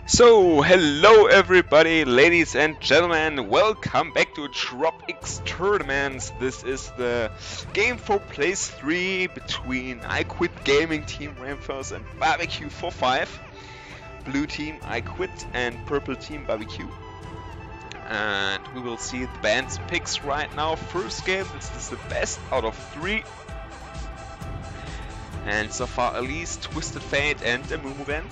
So, hello everybody, ladies and gentlemen, welcome back to TropxTournaments. This is the game for place 3 between iQuit-Gaming Team Rainforce and BarbecueFor5. Blue team iQuit and purple team Barbecue. And we will see the band's picks right now. First game, this is the best out of 3. And so far Elise, Twisted Fate and the Moo Band.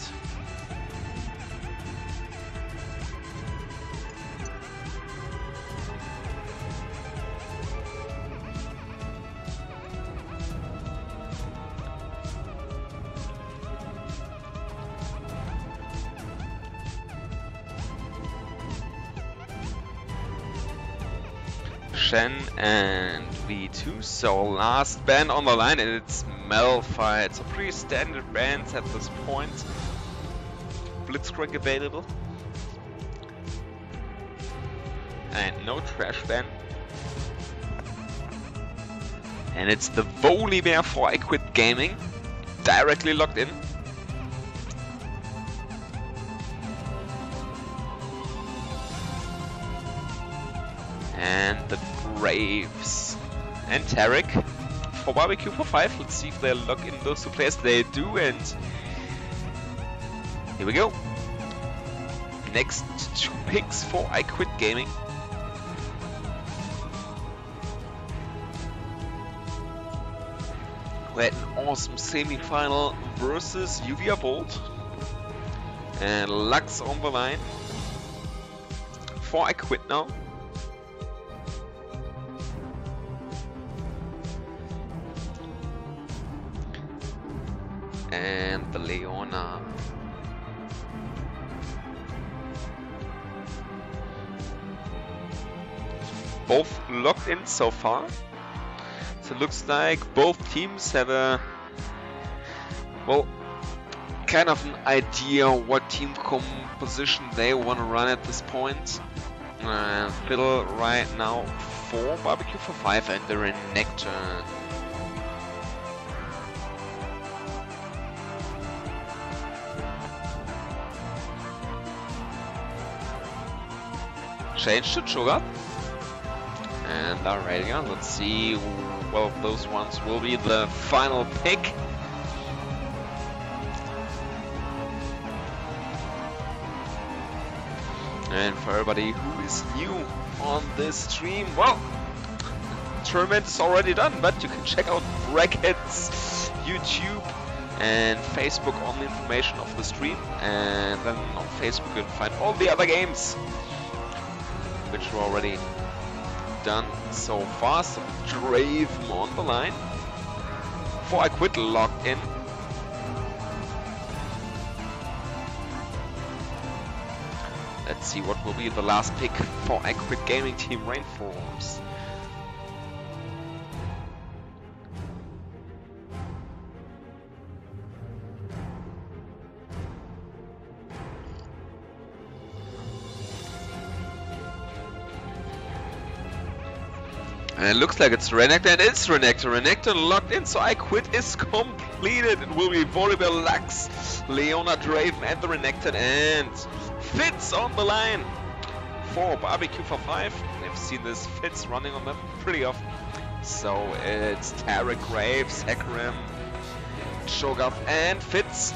Shen and V2, so last band on the line, and it's Malphite. It's a pretty standard bands at this point. Blitzcrank available. And no trash ban. And it's the Volibear for iQuit-Gaming, directly locked in. And the Braves and Tarek for BarbecueFor5. Let's see if they lock in those two players. They do, and here we go. Next 2 picks for iQuit-Gaming. We had an awesome semi-final versus UVA Bolt and Lux on the line for iQuit now. And the Leona. Both locked in so far. So it looks like both teams have a, well, kind of an idea what team composition they want to run at this point. Fiddle right now for BarbecueFor5 and the Renekton. Change to Sugar and Aurelia. Let's see, well, those ones will be the final pick. And for everybody who is new on this stream, well, tournament is already done, but you can check out Brackets, YouTube and Facebook on the information of the stream, and then on Facebook you can find all the other games which were already done so far. So Draven on the line for iQuit locked in. Let's see what will be the last pick for iQuit-Gaming Team Rainforce. And it looks like it's Renekton, and it's Renekton. Renekton locked in, so iQuit is completed. It will be Volibear, Lux, Leona, Draven, and the Renekton, and Fitz on the line for BarbecueFor5. I've seen this Fitz running on them pretty often. So it's Tarek, Graves, Hecarim, Shogath, and Fitz.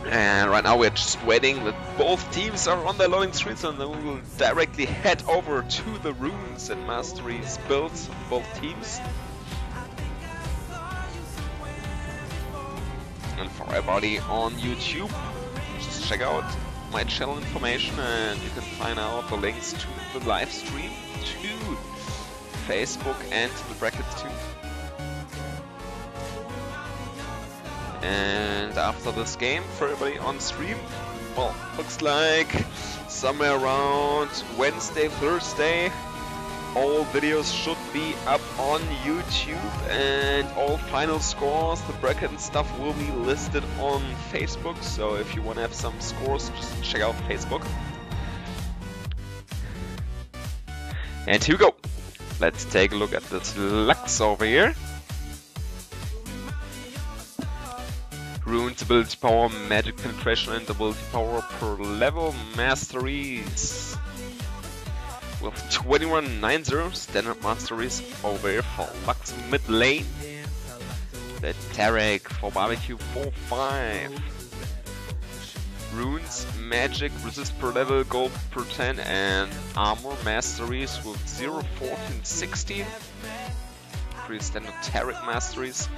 And right now we're just waiting that both teams are on their loading screens, and then we will directly head over to the runes and masteries builds of both teams. And for everybody on YouTube, just check out my channel information and you can find out the links to the live stream, to Facebook and to the brackets too. And after this game, for everybody on stream, well, looks like somewhere around Wednesday, Thursday, all videos should be up on YouTube, and all final scores, the bracket and stuff will be listed on Facebook. So if you want to have some scores, just check out Facebook. And here we go. Let's take a look at this Lux over here. Runes, ability power, magic penetration, and ability power per level. Masteries with 2190 standard masteries over here for Lux mid lane. The Tarek for BarbecueFor5. Runes, magic, resist per level, gold per 10, and armor masteries with 0, 14, 16. Pretty standard Tarek masteries.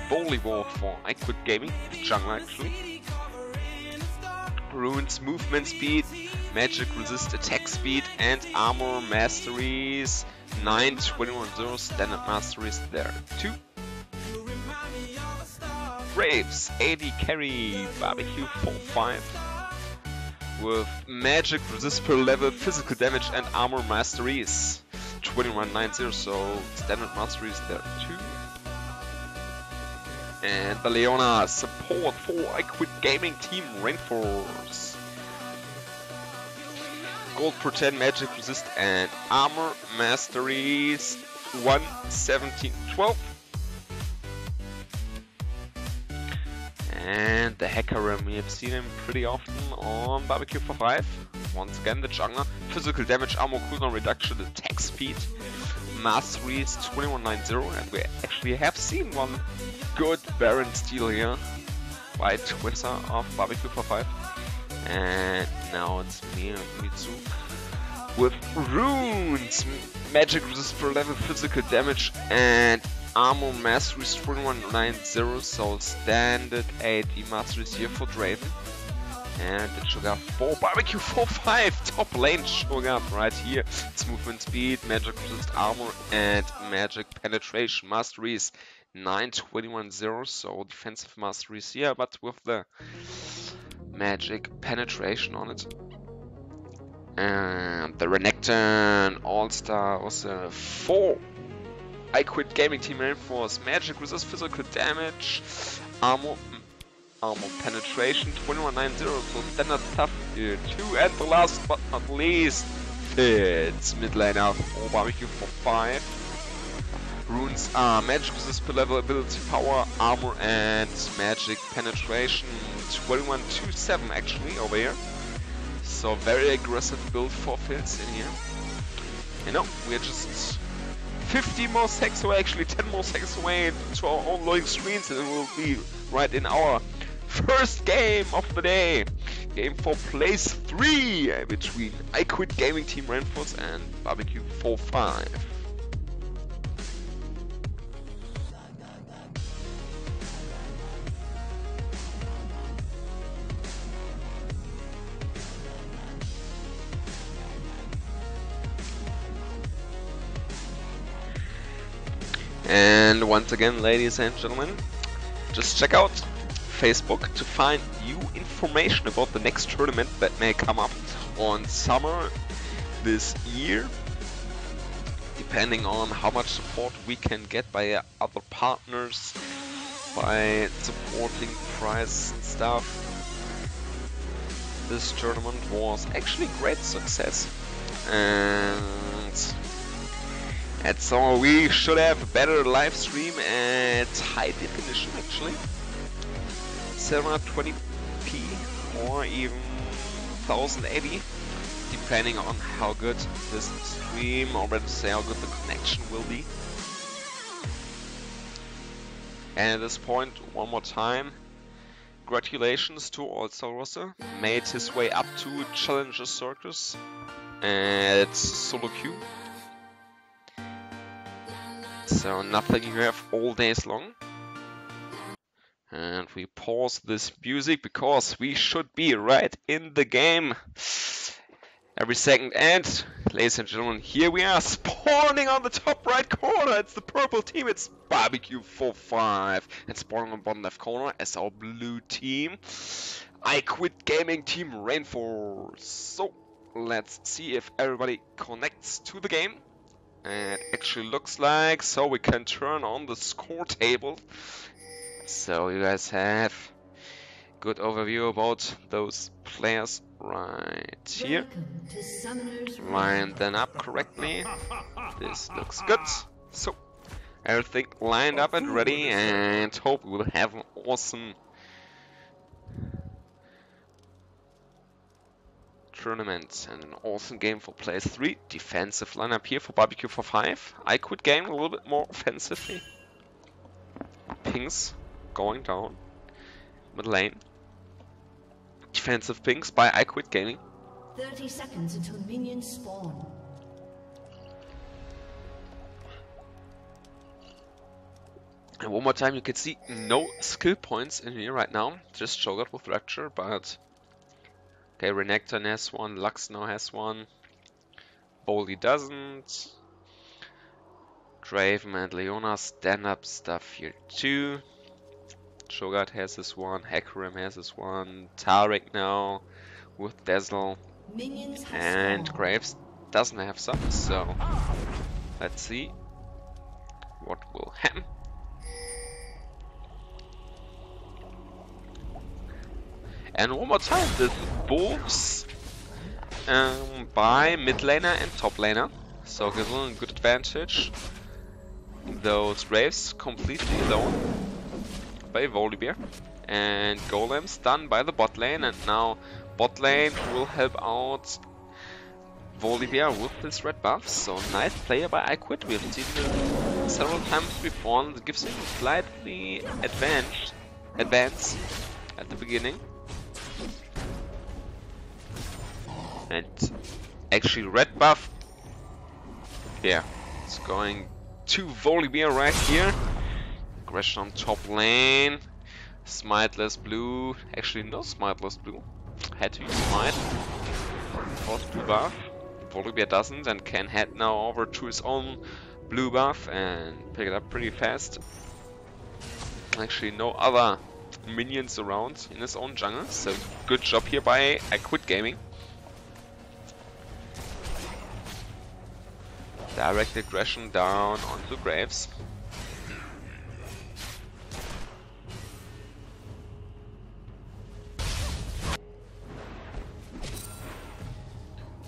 Volleyball for iQuit-Gaming, jungler actually. Runes, movement speed, magic, resist, attack speed, and armor masteries. 9, 21, 0 standard masteries there too. Graves, AD carry, BarbecueFor5 with magic, resist per level, physical damage, and armor masteries. 2190, so standard masteries there too. And the Leona, support for iQuit-Gaming team Rainforce. Gold per 10, magic, resist, and armor masteries. 1, 17, 12. And the Hacker, we have seen him pretty often on BarbecueFor5. Once again, the jungler. Physical damage, armor cooldown reduction, attack speed. Masteries 2190, and we actually have seen one good Baron steal here by Twitter of BarbecueFor5. And now it's me and Mitsu with Runes, magic resist per level, physical damage, and armor masteries 2190, so standard AD masteries here for Draven. And the Sugar for BarbecueFor5, top lane Sugar right here. It's movement speed, magic resist armor, and magic penetration masteries 9, 21, 0, so defensive masteries here, but with the magic penetration on it. And the Renekton All-Star was a 4. iQuit-Gaming team Rainforce, magic resist physical damage, armor penetration 2190, so standard stuff here too. And the last but not least, Fitz, mid laner for BarbecueFor5. Runes are magic resist per level, ability power, armor, and magic penetration 2127 actually over here. So very aggressive build for Fitz in here. You know, we're just 50 more seconds away, actually 10 more seconds away to our own loading screens, and it will be right in our first game of the day. Game for place 3 between iQuit-Gaming team Rainforce and BarbecueFor5. And once again, ladies and gentlemen, just check out Facebook to find new information about the next tournament that may come up on summer this year, depending on how much support we can get by other partners, by supporting prizes and stuff. This tournament was actually great success, and so we should have a better live stream at high definition actually. 720p or even 1080, depending on how good this stream, or better to say how good the connection will be. And at this point, one more time, congratulations to All-Star Roster, made his way up to Challenger Circus at solo queue. So nothing you have all days long. And we pause this music because we should be right in the game every second. And ladies and gentlemen, here we are spawning on the top right corner. It's the purple team, it's BarbecueFor5. And spawning on bottom left corner as our blue team, iQuit-Gaming team Rainforce. So let's see if everybody connects to the game. And it actually looks like so we can turn on the score table, so you guys have good overview about those players right here. Line them up correctly. This looks good. So everything lined up and ready, and hope we will have an awesome TropxTournaments and an awesome game for players 3. Defensive lineup here for BarbecueFor5. iQuit-Gaming a little bit more offensively. Pings going down. Mid lane. Defensive pings by iQuit-Gaming. 30 seconds until minions spawn. And one more time, you can see no skill points in here right now. Just Cho'Gath with Rapture, but... Okay, Renekton has one, Lux now has one. Boldy doesn't. Draven and Leona stand up stuff here too. Cho'Gath has this one, Hecarim has this one, Tarek now with Dazzle. And Graves doesn't have some, so let's see what will happen. And one more time, the Wolves by mid laner and top laner, so gives them a good advantage. Those Graves completely alone by Volibear, and Golems done by the bot lane, and now bot lane will help out Volibear with this red buff. So nice player by iQuit. We have seen it several times before, and it gives him slightly advance at the beginning. And actually red buff, yeah, it's going to Volibear right here. Aggression on top lane, smiteless blue, actually no smiteless blue, had to use smite, force blue buff. Volibear doesn't and can head now over to his own blue buff and pick it up pretty fast. Actually no other minions around in his own jungle, so good job here by iQuit-Gaming. Direct aggression down onto Graves.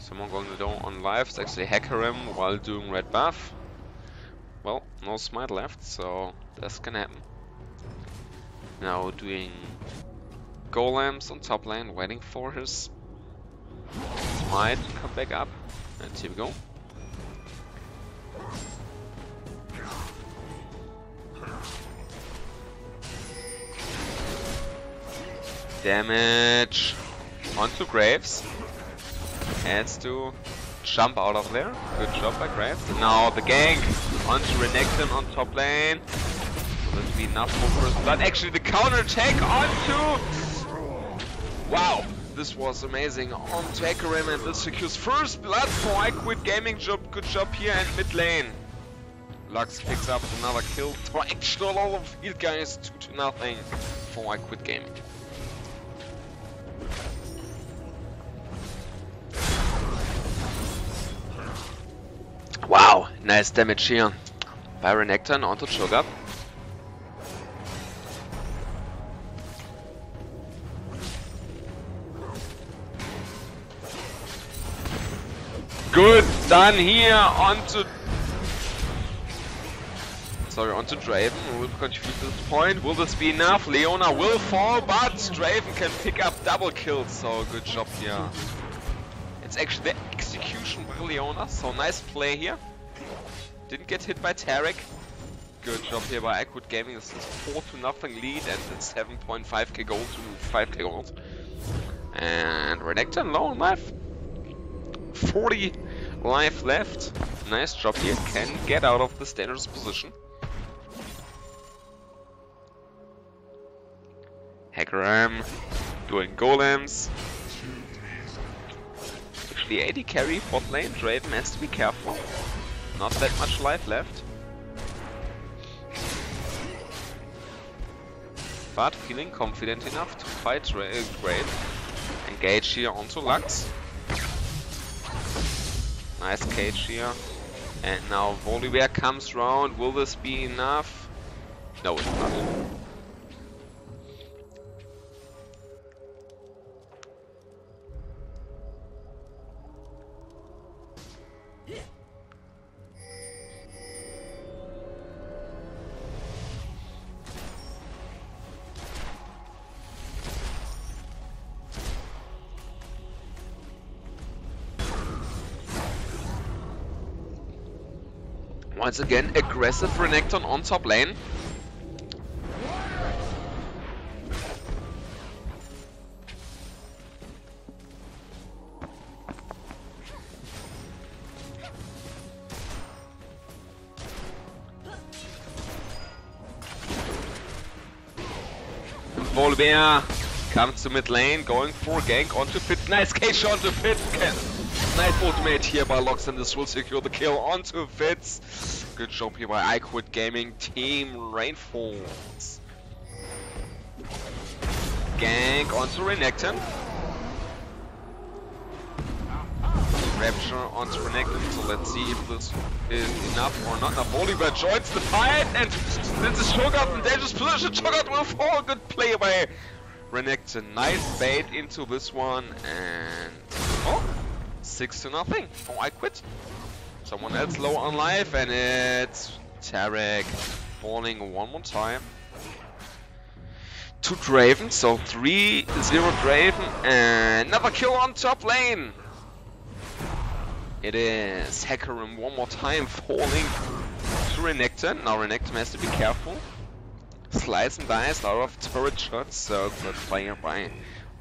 Someone going to go on live. It's actually Hecarim while doing red buff. Well, no smite left, so this can happen. Now doing Golems on top lane, waiting for his smite to come back up. And here we go. Damage onto Graves. Has to jump out of there. Good job by Graves. And now the gank onto Renekton on top lane. Will this be enough for first blood? Actually, the counter attack onto. Wow, this was amazing. Onto Hecarim, and this secures first blood for iQuit-Gaming. Good job here in mid lane. Lux picks up another kill. Triangle all of field guys, 2-0 for iQuit-Gaming. Wow, nice damage here by Renekton onto Cho'Gath. Good done here onto Draven, who will contribute to this point. Will this be enough? Leona will fall, but Draven can pick up double kills, so good job here. It's actually the execution by Leona, so nice play here. Didn't get hit by Tarek. Good job here by iQuit-Gaming. This is 4-0 lead, and it's 7.5k gold to 5k gold. And Renekton low on life. 40 life left. Nice job here. Can get out of this dangerous position. Hecarim doing Golems. The AD carry bot lane, Draven has to be careful. Not that much life left. But feeling confident enough to fight Grave. Engage here onto Lux. Nice cage here. And now Volibear comes round. Will this be enough? No, it's not. Once again, aggressive Renekton on top lane. Volibear comes to mid lane, going for a gank onto Fit. Nice K shot onto Fit. Nice ultimate here by Lox, and this will secure the kill onto Fitz. Good job here by iQuit-Gaming team Rainforce. Gank onto Renekton. Rapture onto Renekton, so let's see if this is enough or not. Now Volibear joins the fight, and this is Cho'Gath in dangerous position. Cho'Gath will fall. Good play by Renekton. Nice bait into this one, and oh, 6-0 for iQuit. Someone else low on life, and it's Tarek falling one more time to Draven. So 3-0 Draven, and another kill on top lane. It is Hecarim one more time falling to Renekton. Now Renekton has to be careful. Slice and dice, a lot of turret shots, so good play by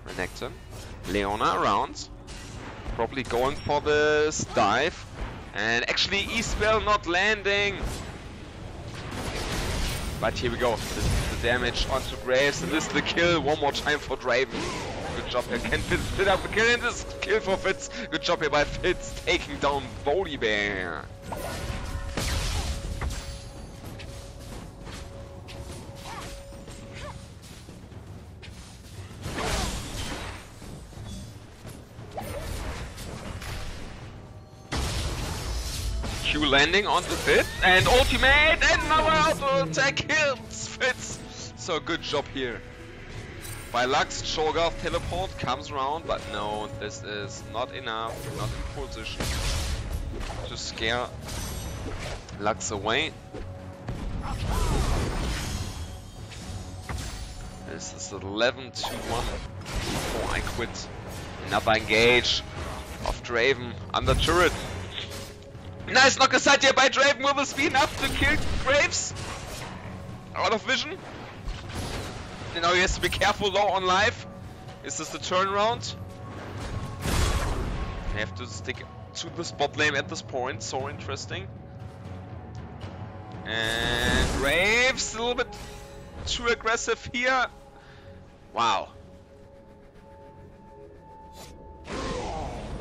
Renekton. Leona around, probably going for this dive. And actually E-spell not landing. But here we go, this is the damage onto Graves, and this is the kill one more time for Draven. Good job here, can Fitz split up the kill, and this kill for Fitz. Good job here by Fitz, taking down Volibear. Q landing onto Fitz, and ultimate, and now auto attack kills Fitz. So good job here by Lux. Cho'Gath teleport comes around, but no, this is not enough, not in position to scare Lux away. This is 11-1 for iQuit. Another engage of Draven under turret. Nice knock aside here by Draven. Will this be enough to kill Graves? Out of vision. And now he has to be careful, low on life. Is this the turnaround? I have to stick to the spot lane at this point. So interesting. And Graves a little bit too aggressive here. Wow.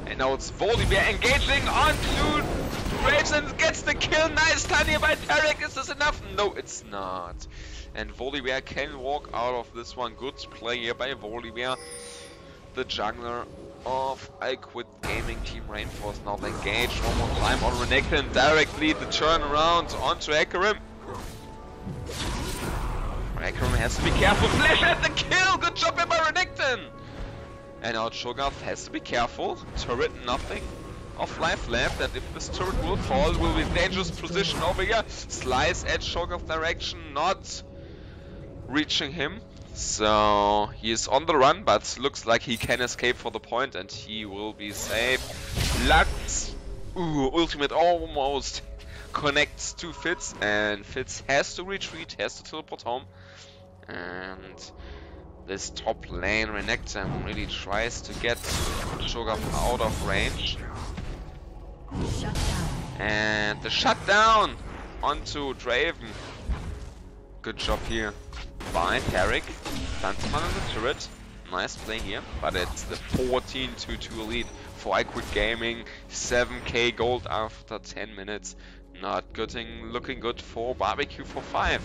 And now it's Volibear engaging onto Graves and gets the kill. Nice time here by Tarek. Is this enough? No, it's not. And Volibear can walk out of this one. Good play here by Volibear, the jungler of iQuit-Gaming team Rainforce. Now they engage one more time on Renekton. Directly the turnaround onto Hecarim. Hecarim has to be careful. Flash at the kill. Good job here by Renekton. And now Cho'Gath has to be careful. Turret, nothing of life left, and if this turret will fall, will be in dangerous position over here. Slice at Cho'Gath direction, not reaching him. So he is on the run, but looks like he can escape for the point, and he will be safe. Lux, ultimate almost connects to Fitz, and Fitz has to retreat, has to teleport home. And this top lane, Renekton, really tries to get Cho'Gath out of range. And the shutdown onto Draven. Good job here by Tarek. Danceman on the turret. Nice play here, but it's the 14-2 lead for iQuit-Gaming. 7k gold after 10 minutes. Not looking good for BarbecueFor5.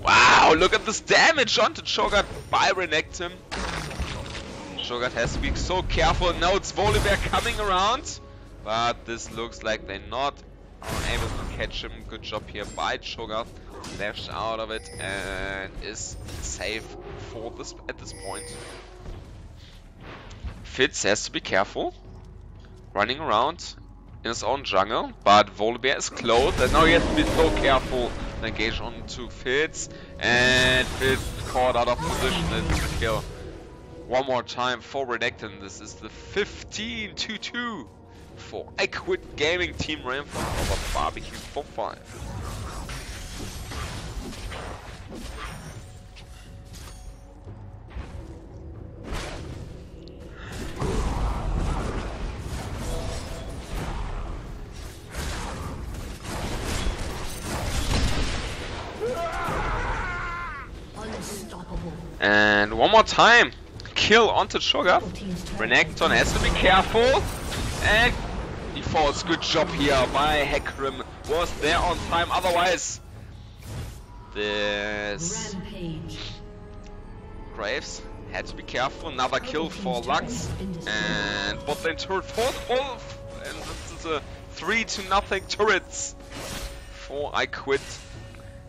Wow, look at this damage onto Cho'Gath by Renekton. Cho'Gath has to be so careful. Now it's Volibear coming around, but this looks like they're not able to catch him. Good job here by Cho'Gath. Flashed out of it and is safe for this at this point. Fitz has to be careful, running around in his own jungle, but Volibear is close, and now he has to be so careful. Engage onto Fitz, and Fitz caught out of position. It's the kill. One more time for Renekton. This is the 15-2 for iQuit-Gaming Team Rainforce over BarbecueFor5. And one more time, kill onto Sugar. Renekton has to be careful, and he falls. Good job here by Hecarim. Was there on time, otherwise this Graves had to be careful. Another kill for Lux, and bot lane turret for and this is a 3-0 turrets for iQuit.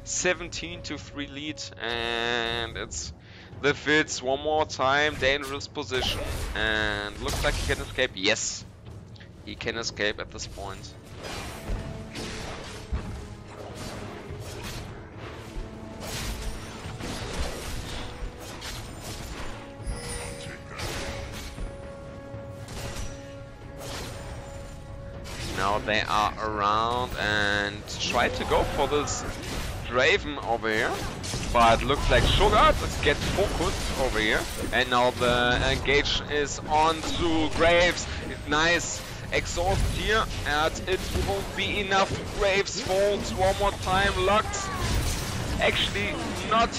17-3 lead, and it's the Fitz one more time, dangerous position, and looks like he can escape. Yes, he can escape at this point. Now they are around and try to go for this Draven over here, but looks like Sugar gets focused over here, and now the engage is on to Graves. Nice exhaust here, and it won't be enough. Graves falls one more time. Lux actually not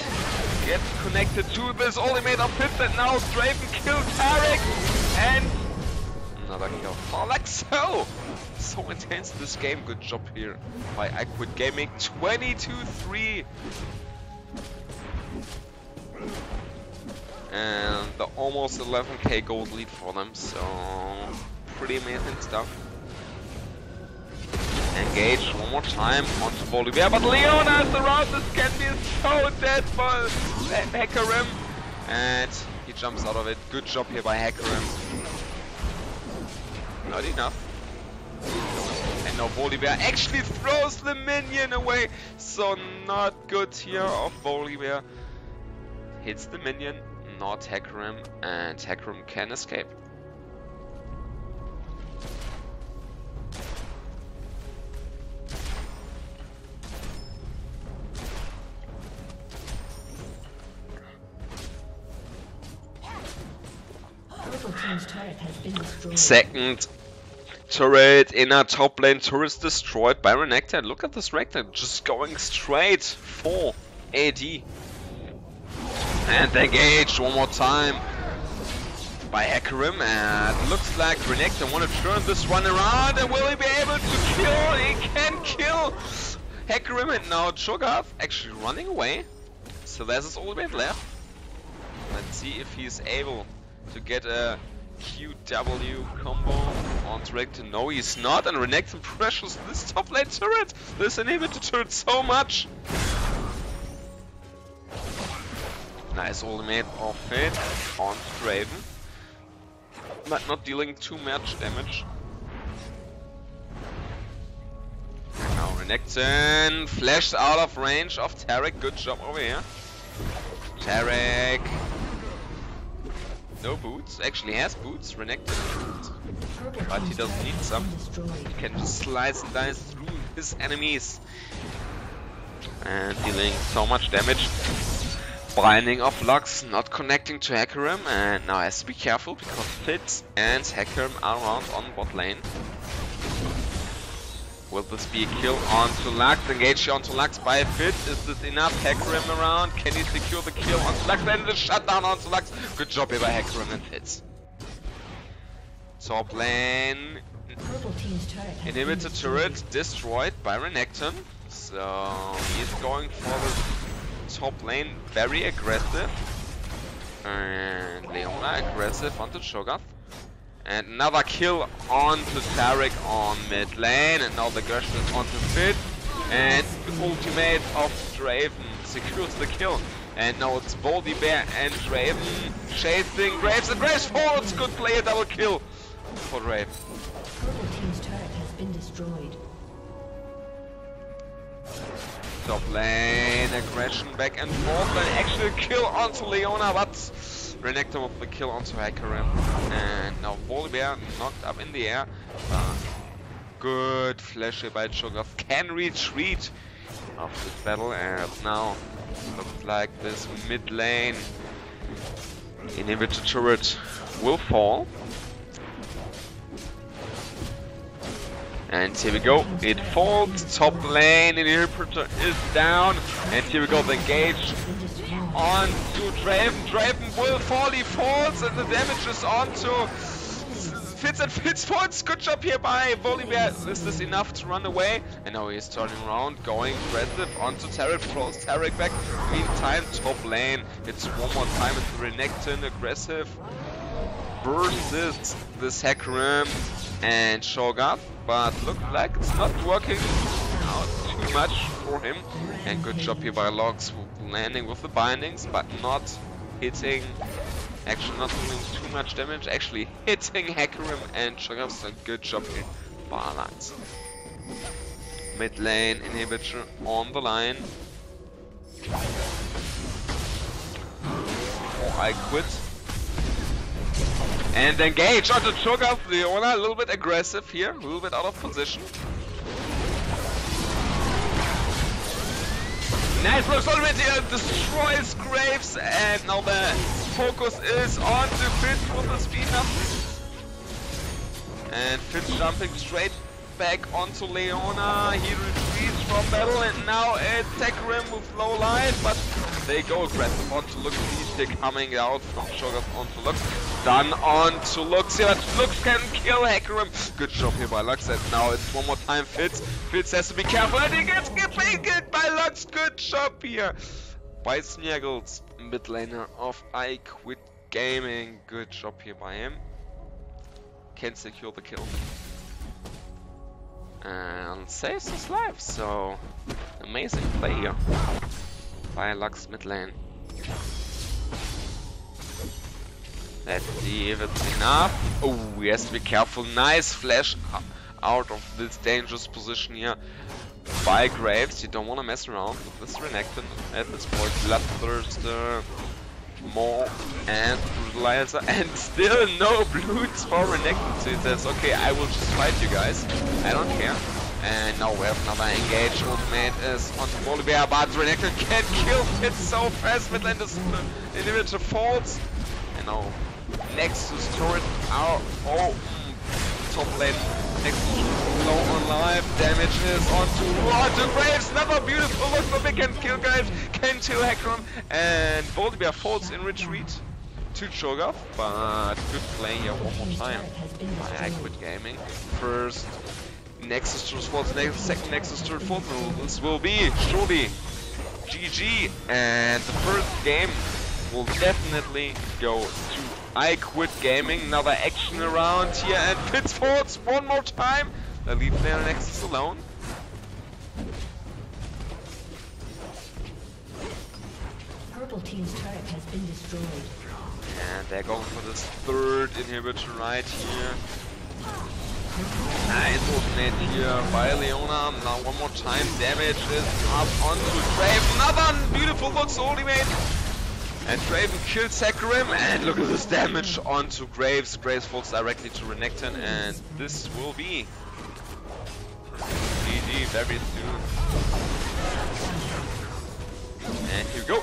get connected to this ultimate of Pit, and now Draven kills Tarek, and another kill for Lux. So intense this game. Good job here by iQuit-Gaming. 22-3. And the almost 11k gold lead for them, so pretty amazing stuff. Engage one more time onto Bolivia, but Leona is around. This can be so dead for Hecarim, and he jumps out of it. Good job here by Hecarim. Not enough. And now Bolivia actually throws the minion away, so not good here of Bolivia. Hits the minion, not Hecarim, and Hecarim can escape. Second turret in our top lane. Turret destroyed by Renekton. Look at this Renekton just going straight for AD. And engaged one more time by Hecarim, and looks like Renekton want to turn this one around, and will he be able to kill? He can kill Hecarim, and now Cho'Gath actually running away. So there's his ultimate left. Let's see if he's able to get a QW combo on Renekton. No, he's not, and Renekton pressures this top lane turret, this inhibitor turret, so much. Nice ultimate of it on Draven, but not dealing too much damage. Now Renekton flashed out of range of Tarek. Good job over here. Tarek. No boots. Actually has boots. Renekton, but he doesn't need some. He can just slice and dice through his enemies and dealing so much damage. Binding of Lux, not connecting to Hecarim, and now has to be careful because Fitz and Hecarim are around on bot lane. Will this be a kill onto Lux? Engage onto Lux by Fitz. Is this enough? Hecarim around. Can he secure the kill onto Lux? And the shutdown onto Lux. Good job here by Hecarim and Fitz. Top lane. Inhibitor turret destroyed by Renekton. So he's going for the top lane, very aggressive. And Leona aggressive onto Cho'Gath. And another kill onto Tarek on mid lane, and now the aggression is onto Fit, and the ultimate of Draven secures the kill. And now it's Baldy Bear and Draven chasing Graves, and Graves falls. Good play, a double kill for Draven. Purple team's turret has been destroyed. Top lane aggression back and forth, and actual kill onto Leona, but Renekton with the kill onto Hecarim. And now Volibear knocked up in the air. Good flash here by Cho'Gath. Can retreat after this battle, and now looks like this mid lane inhibitor turret will fall. And here we go, it falls, top lane inhibitor is down, and here we go, the engage on to Draven. Draven will fall, he falls, and the damage is on to Fitz, and Fitz falls. Good job here by Volibear. Is this enough to run away? And now he's turning around, going aggressive onto Tarek, throws Tarek back. Meantime, top lane, it's one more time with Renekton aggressive versus this Hecarim and Cho'Gath, but looks like it's not working out too much for him. And good job here by Logs, landing with the bindings, but not hitting, actually not doing too much damage, actually hitting Hecarim and Cho'Gath. So good job here by Logs. Mid lane inhibitor on the line. iQuit. And engage onto Cho'Gath. Leona a little bit aggressive here, a little bit out of position. Nice looks already, destroys Graves, and now the focus is on to Fitz with the speed up. And Fitz jumping straight back onto Leona. He retreats from battle, and now it's Hecarim with low life, but they go aggressive onto Lux. They're coming out from Cho'Gath onto Lux. Done onto Lux here, but Lux can kill Hecarim. Good job here by Lux, and now it's one more time Fitz. Fitz has to be careful, and he gets killed by Lux. Good job here by Sniggles, mid laner of iQuit-Gaming. Good job here by him. Can secure the kill. And saves his life, so amazing play here by Lux mid lane. Let's see if it's enough. Oh, he has to be careful. Nice flash out of this dangerous position here by Graves. You don't want to mess around with this Renekton at this point. Bloodthirster, Maw, and Brutalizer, and still no bloods for Renekton. So he says, okay, I will just fight you guys. I don't care. And now we have another engage. Ultimate is onto Volibear, but Renekton can't kill it so fast. Midland is inhibitor falls. And now Nexus turret out. Oh, top lane. Nexus low on life. Damage is onto Graves. Another beautiful look. So they can kill Graves. Can kill Hecarim. And Volibear falls in retreat to Cho'Gath. But good play here one more time by iQuit-Gaming. First Nexus turret falls, second Nexus turret falls. This will be surely GG. And the first game will definitely go to iQuit-Gaming. Another action around here, and Fitz falls one more time. They leave their Nexus alone. Purple team's turret has been destroyed. And they're going for this third inhibitor right here. Nice ultimate here by Leona. Now one more time, damage is up onto Draven. Another beautiful looks ultimate. And Draven kills Hecarim, and look at this damage onto Graves. Graves falls directly to Renekton, and this will be GG very soon. And here we go.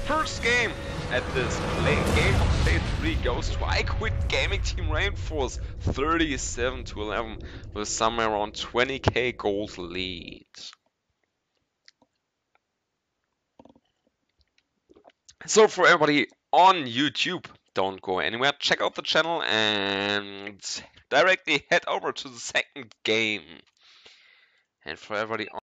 First game at this game of Play 3 goes to iQuit-Gaming Team Rainforce 37-11 with somewhere around 20k gold lead. So for everybody on YouTube, don't go anywhere, check out the channel and directly head over to the second game. And for everybody